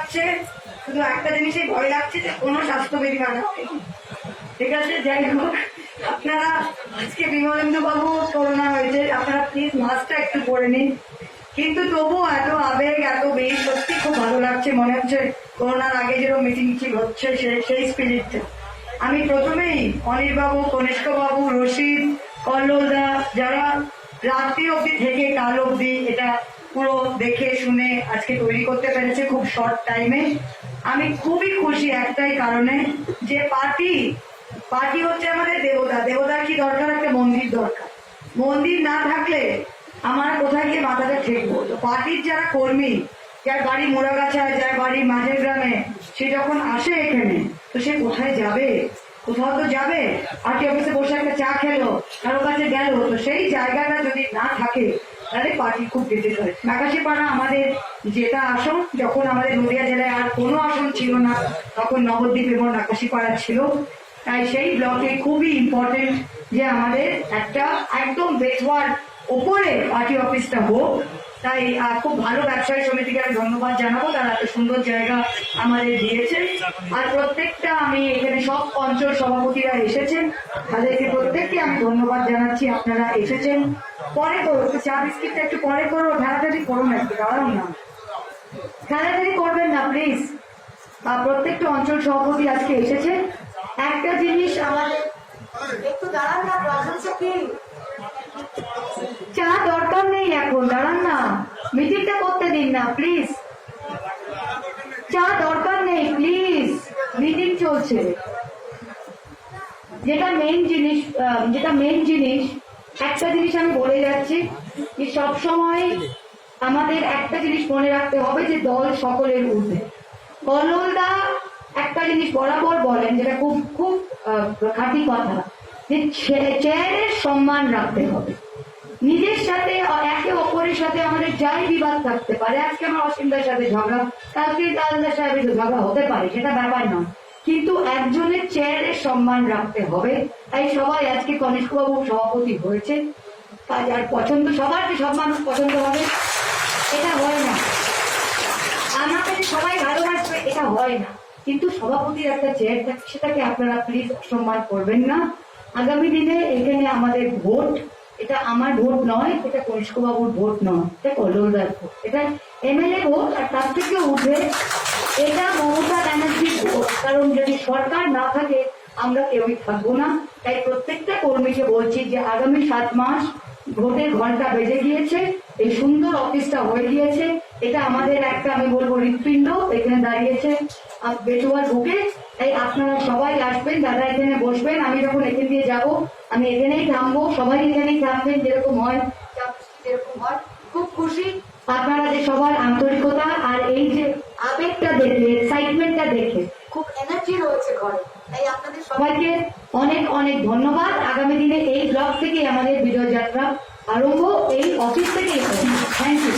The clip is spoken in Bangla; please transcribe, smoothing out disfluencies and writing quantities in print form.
লাগছে, শুধু একটা জিনিসই ভয় লাগছে যে কোনো স্বাস্থ্যবিধি মানা হয়নি। ঠিক আছে, যাই হোক, আপনারা আজকে বিমলেন্দু বাবু করোনা হয়েছে, আপনারা প্লিজ মাস্কটা একটু পরে নিন। কিন্তু তবু এত আবেগ, এত বেশ, সত্যি খুব ভালো লাগছে। মনে হচ্ছে করোনার আগে যেরকম মিটিং মিছিল হচ্ছে সেই স্পিরিটটা। আমি প্রথমেই অনিল বাবু, কনিষ্ক বাবু, রশিদ, কল্লোলদা, যারা রাত্রি অব্দি থেকে কাল অব্দি এটা পুরো দেখে শুনে আজকে তৈরি করতে পেরেছে খুব শর্ট টাইমে, আমি খুবই খুশি একটাই কারণে, যে পার্টি হচ্ছে আমাদের দেবতা। দেবতার কি দরকার? একটা মন্দির দরকার। মন্দির না থাকলে আমার কোথায় গিয়ে মাথাটা ঠেকবো? তো পার্টির যারা কর্মী, যার বাড়ি মোড়াগাছায়, যার বাড়ি মাঝের গ্রামে, সে যখন আসে এখানে, তো সে কোথায় যাবে? কোথাও তো যাবে। পার্টি অফিসে বসে একটা চা খেলো, কারো কাছে গেল, তো সেই জায়গাটা যদি না থাকে তাহলে পার্টি খুব বেঁচে যায়। নাকাশিপাড়া আমাদের যেটা আসন, যখন আমাদের নদিয়া জেলায় আর কোনো আসন ছিল না, তখন নবদ্বীপ এবং নাকাশিপাড়া ছিল। তাই সেই ব্লকে খুবই ইম্পর্টেন্ট যে আমাদের একটা একদম বেচওয়ার ওপরে পার্টি অফিসটা হোক। তাই খুব ভালো ব্যবসায়ী সমিতিকে আমি ধন্যবাদ জানাবো, তারা এত সুন্দর জায়গা আমাদের দিয়েছে। আর প্রত্যেকটা, আমি এখানে সব অঞ্চল সভাপতিরা এসেছেন, তাদেরকে প্রত্যেককে আমি ধন্যবাদ জানাচ্ছি, আপনারা এসেছেন। পরে করো, একটু চা বিস্কিটটা একটু পরে করো, ঠেলাঠেলি করো না, একটু দাঁড়াও না, ঠেলাঠেলি করবেন না প্লিজ। প্রত্যেকটা অঞ্চল সভাপতি আজকে এসেছে। একটা জিনিস আমাদের একটু দাঁড়ান না, চা দরকার নেই এখন, দাঁড়ান না, মিটিংটা করতে দিন না প্লিজ, চা দরকার নেই প্লিজ, মিটিং চলছে। যেটা মেন জিনিস একটা জিনিস আমি বলে যাচ্ছি, যে সবসময় আমাদের একটা জিনিস মনে রাখতে হবে, যে দল সকলের ঊর্ধ্বে। কল্লোলদা একটা জিনিস বরাবর বলেন, যেটা খুব খুব খাঁটি কথা, যে চেয়ারের সম্মান রাখতে হবে। নিজের সাথে, একে অপরের সাথে আমাদের যাই বিবাদ থাকতে পারে, আজকে আমার অসীমদার সাথে ঝগড়া, কালকে দালদার সাহেবের ঝগড়া হতে পারে, সেটা ব্যাপার নয়, কিন্তু একজনের চেয়ারের সম্মান রাখতে হবে। তাই সবাই আজকে কনিষ্কবাবু সভাপতি হয়েছে, কাজ আর পছন্দ, সবার যে সব মানুষ পছন্দ হবে এটা হয় না, আমাকে যে সবাই ভালোবাসবে এটা হয় না, কিন্তু সভাপতির একটা চেয়ার থাকে, সেটাকে আপনারা প্লিজ অসম্মান করবেন না। আগামী দিনে এখানে আমাদের ভোট, এটা আমার ভোট নয়, এটা কনিষ্কবাবুর ভোট নয়, এটা কল্লোলদার ভোট, এটা এমএলএ ভোট, আর তার থেকে উঠে এটা মমতা ব্যানার্জির ভোট। কারণ যদি সরকার না থাকে আমরা কেউই থাকবো না। তাই প্রত্যেকটা কর্মীকে বলছি যে আগামী 7 মাস ভোটের ঘন্টা বেজে গিয়েছে, এই সুন্দর অফিসটা হয়ে গিয়েছে, এটা আমাদের একটা, আমি বলবো, হৃৎপিণ্ড এখানে দাঁড়িয়েছে বেটুয়ার বুকে। তাই আপনারা সবাই আসবেন, দাদা এখানে বসবেন, আমি যখন এখান দিয়ে যাবো আমি এখানেই থামবো, সবাই এখানেই থাকবেন, যেরকম হয় যেরকম হয়। খুব খুশি আপনারা যে সবার আন্তরিকতা আর এই যে আবেগটা দেখে, এক্সাইটমেন্টটা দেখে, খুব এনার্জি রয়েছে ঘরে। তাই আপনাদের সবাইকে অনেক অনেক ধন্যবাদ। আগামী দিনে এই ব্লক থেকে আমাদের বিজয় যাত্রা আরম্ভ, এই অফিস থেকেই। Thank you.